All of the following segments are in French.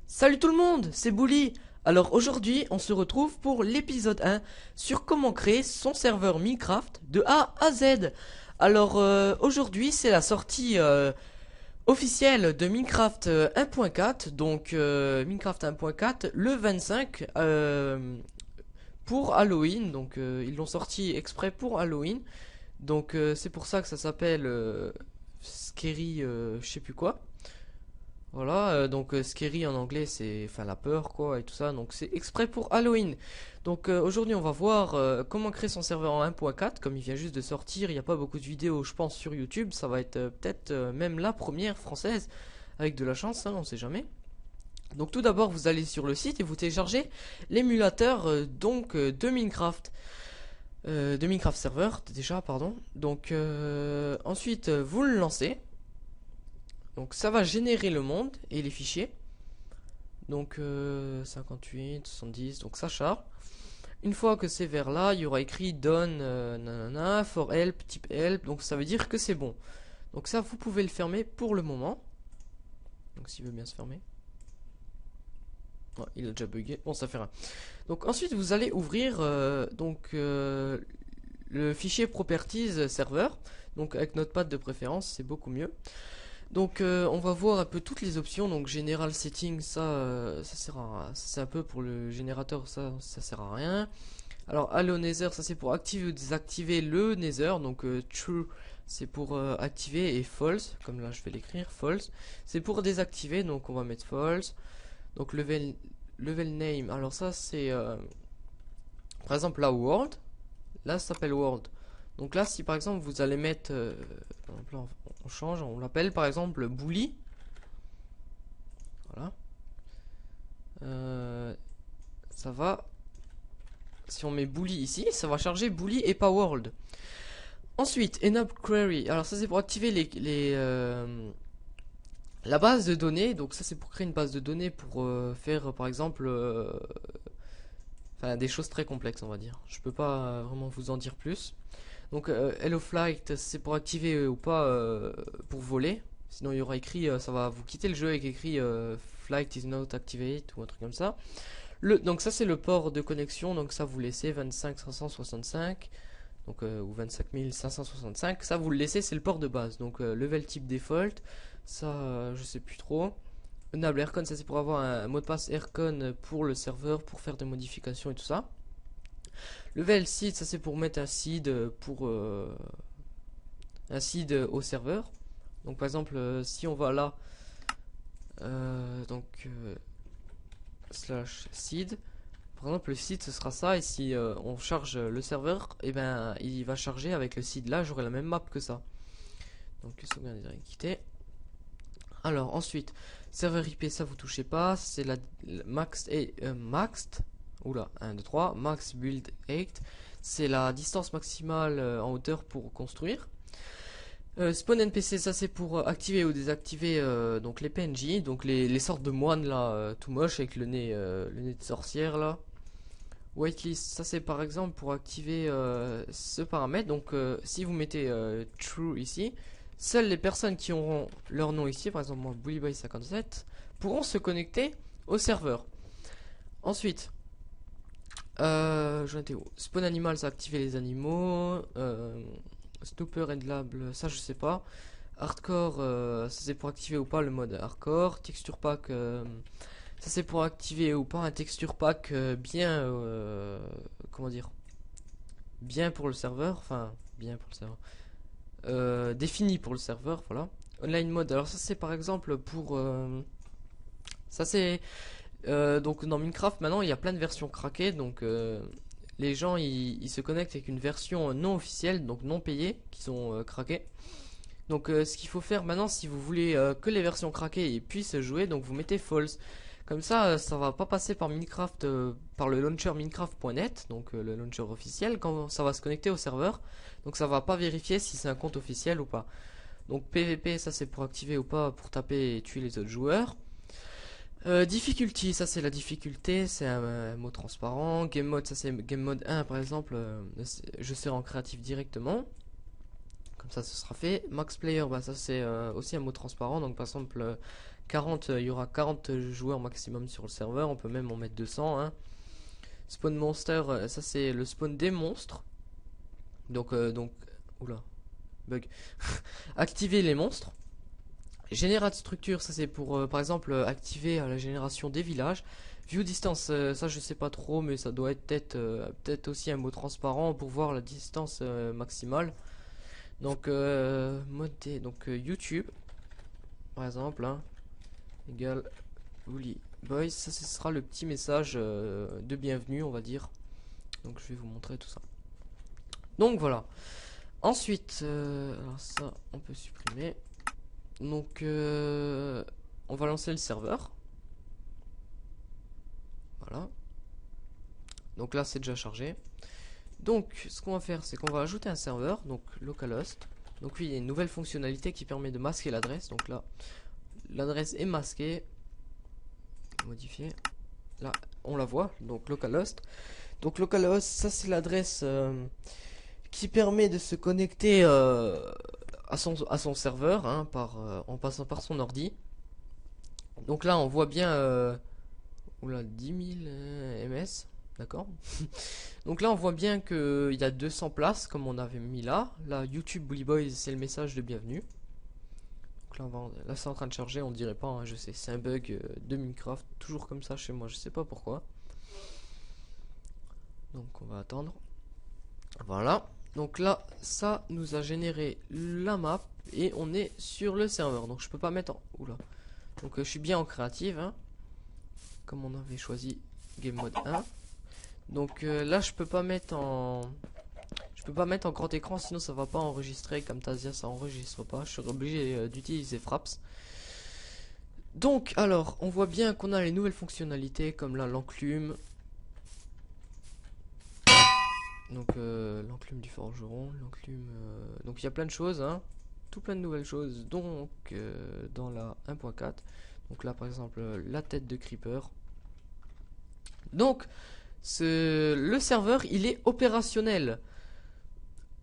Salut tout le monde, c'est Bouli. Alors aujourd'hui, on se retrouve pour l'épisode 1 sur comment créer son serveur Minecraft de A à Z. Alors aujourd'hui, c'est la sortie officielle de Minecraft 1.4, donc Minecraft 1.4 le 25 pour Halloween. Donc ils l'ont sorti exprès pour Halloween. Donc c'est pour ça que ça s'appelle Scary je sais plus quoi. Voilà, donc scary en anglais c'est enfin la peur quoi et tout ça, donc c'est exprès pour Halloween. Donc aujourd'hui on va voir comment créer son serveur en 1.4, comme il vient juste de sortir, il n'y a pas beaucoup de vidéos je pense sur YouTube, ça va être peut-être même la première française, avec de la chance, hein, on sait jamais. Donc tout d'abord vous allez sur le site et vous téléchargez l'émulateur de Minecraft Server déjà pardon. Donc ensuite vous le lancez. Donc ça va générer le monde et les fichiers. Donc 58, 70, donc ça charge. Une fois que c'est vers là, il y aura écrit done nanana, for help, type help. Donc ça veut dire que c'est bon. Donc ça, vous pouvez le fermer pour le moment. Donc s'il veut bien se fermer. Ouais, il a déjà bugué. Bon, ça fait rien. Donc ensuite, vous allez ouvrir le fichier properties server. Donc avec Notepad de préférence, c'est beaucoup mieux. Donc on va voir un peu toutes les options. Donc General Setting, ça sert à, c'est un peu pour le générateur, ça sert à rien. Alors Allo Nether, ça c'est pour activer ou désactiver le Nether. Donc True c'est pour activer, et False, comme là je vais l'écrire, False c'est pour désactiver, donc on va mettre False. Donc level name, alors ça c'est par exemple la World, là ça s'appelle World. Donc là si par exemple vous allez mettre par exemple, là, on change, on l'appelle par exemple Bully. Voilà. Ça va. Si on met Bully ici, ça va charger Bully et pas World. Ensuite, Enable Query. Alors ça c'est pour activer la base de données. Donc ça c'est pour créer une base de données pour faire par exemple enfin, des choses très complexes on va dire. Je peux pas vraiment vous en dire plus. Donc Hello Flight c'est pour activer ou pas pour voler. Sinon il y aura écrit, ça va vous quitter le jeu avec écrit Flight is not activated ou un truc comme ça. Donc ça c'est le port de connexion, donc ça vous laissez 25565 donc, ou 25565, ça vous le laissez, c'est le port de base. Donc level type default, ça je sais plus trop. Enable Aircon, ça c'est pour avoir un mot de passe Aircon pour le serveur, pour faire des modifications et tout ça. Level seed, ça c'est pour mettre un seed pour un seed au serveur. Donc par exemple si on va là slash seed, par exemple le seed ce sera ça, et si on charge le serveur, et ben il va charger avec le seed là, j'aurai la même map que ça. Donc sauvegarde quitter. Alors ensuite serveur IP, ça vous touchez pas, c'est la max et maxed. Oula, 1 2 3 max build 8, c'est la distance maximale en hauteur pour construire. Spawn NPC, ça c'est pour activer ou désactiver donc les PNJ, donc les sortes de moines là tout moche avec le nez de sorcière là. Whitelist, ça c'est par exemple pour activer ce paramètre. Donc si vous mettez true ici, seules les personnes qui auront leur nom ici, par exemple moi bullyboy57, pourront se connecter au serveur. Ensuite spawn animal, ça activer les animaux. Snooper and Lable, ça je sais pas. Hardcore, ça c'est pour activer ou pas le mode hardcore. Texture pack, ça c'est pour activer ou pas un texture pack bien, comment dire, bien pour le serveur, enfin bien pour le serveur, défini pour le serveur, voilà. Online mode, alors ça c'est par exemple pour, ça c'est, donc dans Minecraft maintenant il y a plein de versions craquées, donc les gens ils se connectent avec une version non officielle, donc non payée, qui sont craquées. Donc ce qu'il faut faire maintenant, si vous voulez que les versions craquées puissent jouer, donc vous mettez false. Comme ça, ça va pas passer par Minecraft, par le launcher minecraft.net, donc le launcher officiel, quand ça va se connecter au serveur. Donc ça va pas vérifier si c'est un compte officiel ou pas. Donc PVP, ça c'est pour activer ou pas, pour taper et tuer les autres joueurs. Difficulty, ça c'est la difficulté, c'est un mot transparent. Game mode, ça c'est game mode 1 par exemple, je serai en créatif directement. Comme ça ce sera fait. Max player, bah ça c'est aussi un mot transparent, donc par exemple 40, il y aura 40 joueurs maximum sur le serveur. On peut même en mettre 200, hein. Spawn monster, ça c'est le spawn des monstres. Donc oula, bug. Activer les monstres. Générat de structure, ça c'est pour par exemple activer la génération des villages. View distance, ça je sais pas trop, mais ça doit être peut-être aussi un mot transparent pour voir la distance maximale. Donc YouTube par exemple, hein, égal Woolly Boys, ça ce sera le petit message de bienvenue, on va dire. Donc je vais vous montrer tout ça. Donc voilà. Ensuite, alors ça on peut supprimer. Donc on va lancer le serveur. Voilà. Donc là c'est déjà chargé. Donc ce qu'on va faire, c'est qu'on va ajouter un serveur, donc localhost. Donc oui, il y a une nouvelle fonctionnalité qui permet de masquer l'adresse. Donc là, l'adresse est masquée. Modifier. Là, on la voit. Donc localhost. Donc localhost, ça c'est l'adresse qui permet de se connecter à son serveur, hein, en passant par son ordi. Donc là, on voit bien oula, 10 000 ms. D'accord. Donc là on voit bien qu'il y a 200 places comme on avait mis là. Là YouTube Bully Boys, c'est le message de bienvenue. Donc là c'est en train de charger, on dirait pas, hein, je sais, c'est un bug de Minecraft, toujours comme ça chez moi, je sais pas pourquoi. Donc on va attendre. Voilà. Donc là ça nous a généré la map et on est sur le serveur. Donc je peux pas mettre en... Oula. Donc je suis bien en créative, hein, comme on avait choisi Game Mode 1. Donc là je peux pas mettre en grand écran, sinon ça va pas enregistrer. Camtasia ça enregistre pas, je suis obligé d'utiliser Fraps. Donc alors on voit bien qu'on a les nouvelles fonctionnalités comme là l'enclume. Donc l'enclume du forgeron, l'enclume donc il y a plein de choses, hein, tout plein de nouvelles choses. Donc dans la 1.4, donc là par exemple la tête de creeper. Donc le serveur il est opérationnel.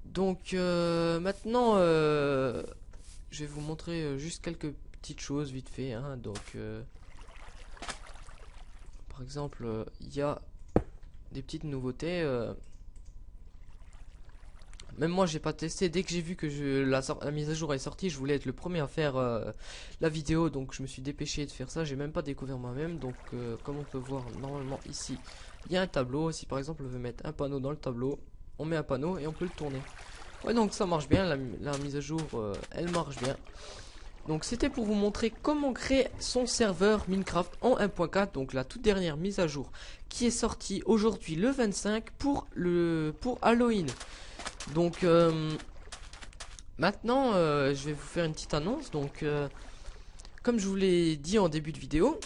Donc maintenant je vais vous montrer juste quelques petites choses vite fait, hein. Donc par exemple il y a des petites nouveautés. Même moi j'ai pas testé, dès que j'ai vu que la mise à jour est sortie, je voulais être le premier à faire la vidéo, donc je me suis dépêché de faire ça. J'ai même pas découvert moi-même. Donc comme on peut voir normalement ici il y a un tableau. Si par exemple on veut mettre un panneau dans le tableau, on met un panneau et on peut le tourner. Ouais, donc ça marche bien, la mise à jour elle marche bien. Donc c'était pour vous montrer comment créer son serveur Minecraft en 1.4. Donc la toute dernière mise à jour qui est sortie aujourd'hui le 25 pour Halloween. Donc maintenant je vais vous faire une petite annonce. Donc comme je vous l'ai dit en début de vidéo,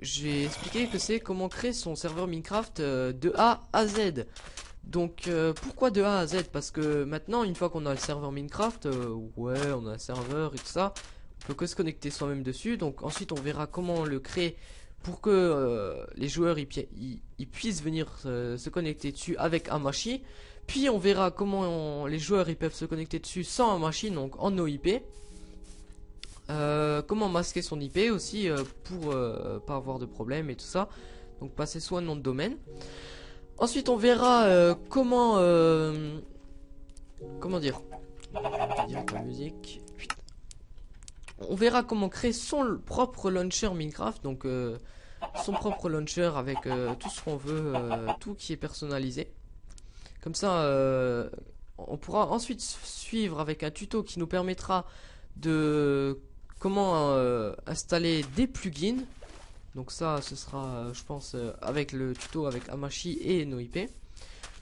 j'ai expliqué que c'est comment créer son serveur Minecraft de A à Z. Donc pourquoi de A à Z? Parce que maintenant une fois qu'on a le serveur Minecraft, ouais on a un serveur et tout ça, on peut que se connecter soi-même dessus. Donc ensuite on verra comment le créer pour que les joueurs ils puissent venir se connecter dessus avec Hamachi. Puis on verra comment les joueurs ils peuvent se connecter dessus sans Hamachi, donc en OIP. Comment masquer son IP aussi pour pas avoir de problème et tout ça. Donc passer soit nom de domaine. Ensuite on verra comment dire, la musique. On verra comment créer son propre launcher Minecraft. Donc son propre launcher avec tout ce qu'on veut, tout qui est personnalisé. Comme ça on pourra ensuite suivre avec un tuto qui nous permettra de comment installer des plugins. Donc ça ce sera je pense avec le tuto avec Hamachi et NoIP.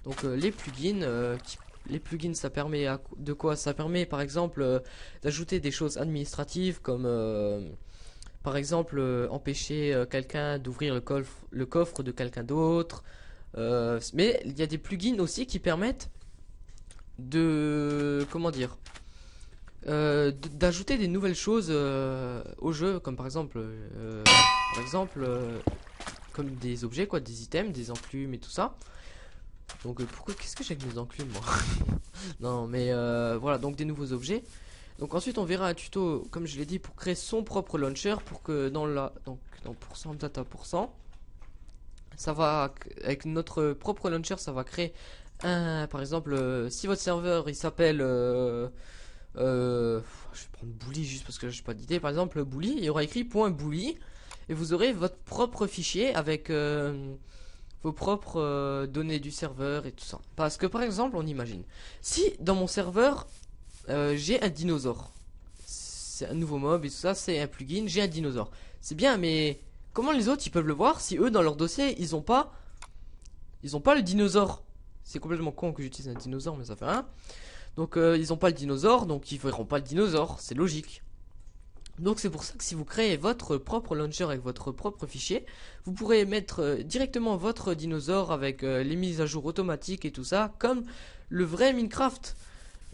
Donc les plugins ça permet de quoi? Ça permet par exemple d'ajouter des choses administratives comme par exemple empêcher quelqu'un d'ouvrir le coffre de quelqu'un d'autre. Mais il y a des plugins aussi qui permettent de comment dire, d'ajouter des nouvelles choses au jeu, comme par exemple comme des objets quoi, des items, des enclumes et tout ça. Donc pourquoi qu'est-ce que j'ai avec mes enclumes moi? Non mais voilà, donc des nouveaux objets. Donc ensuite on verra un tuto, comme je l'ai dit, pour créer son propre launcher, pour que dans pourcent data pourcent, ça va avec notre propre launcher, ça va créer un, par exemple, si votre serveur il s'appelle je vais prendre Bully juste parce que j'ai pas d'idée. Par exemple, Bully, il y aura écrit .bully et vous aurez votre propre fichier avec vos propres données du serveur et tout ça. Parce que par exemple, on imagine, si dans mon serveur j'ai un dinosaure, c'est un nouveau mob et tout ça, c'est un plugin, j'ai un dinosaure. C'est bien, mais comment les autres ils peuvent le voir si eux dans leur dossier ils ont pas le dinosaure? C'est complètement con que j'utilise un dinosaure, mais ça fait rien. Donc ils ont pas le dinosaure, donc ils verront pas le dinosaure, c'est logique. Donc c'est pour ça que si vous créez votre propre launcher avec votre propre fichier, vous pourrez mettre directement votre dinosaure avec les mises à jour automatiques et tout ça, comme le vrai Minecraft.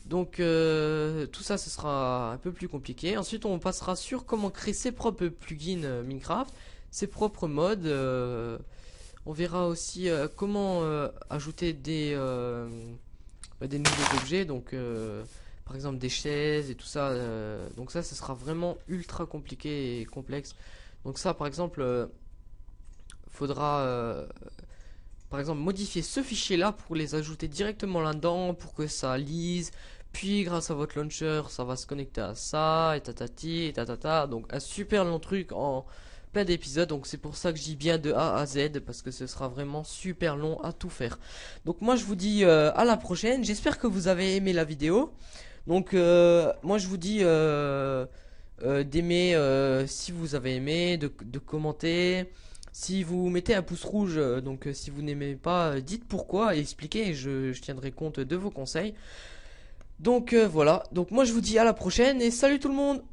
Donc tout ça ce sera un peu plus compliqué. Ensuite on passera sur comment créer ses propres plugins Minecraft, ses propres mods. On verra aussi comment ajouter des nouveaux objets, donc par exemple des chaises et tout ça. Donc ça ce sera vraiment ultra compliqué et complexe. Donc ça par exemple faudra par exemple modifier ce fichier là pour les ajouter directement là-dedans pour que ça lise. Puis grâce à votre launcher ça va se connecter à ça et tatati et tatata. Donc un super long truc en plein d'épisodes. Donc c'est pour ça que je dis bien de A à Z, parce que ce sera vraiment super long à tout faire. Donc moi je vous dis à la prochaine. J'espère que vous avez aimé la vidéo. Donc moi je vous dis d'aimer si vous avez aimé, de commenter. Si vous mettez un pouce rouge, donc si vous n'aimez pas, dites pourquoi et expliquez, et je tiendrai compte de vos conseils. Donc voilà, donc moi je vous dis à la prochaine et salut tout le monde.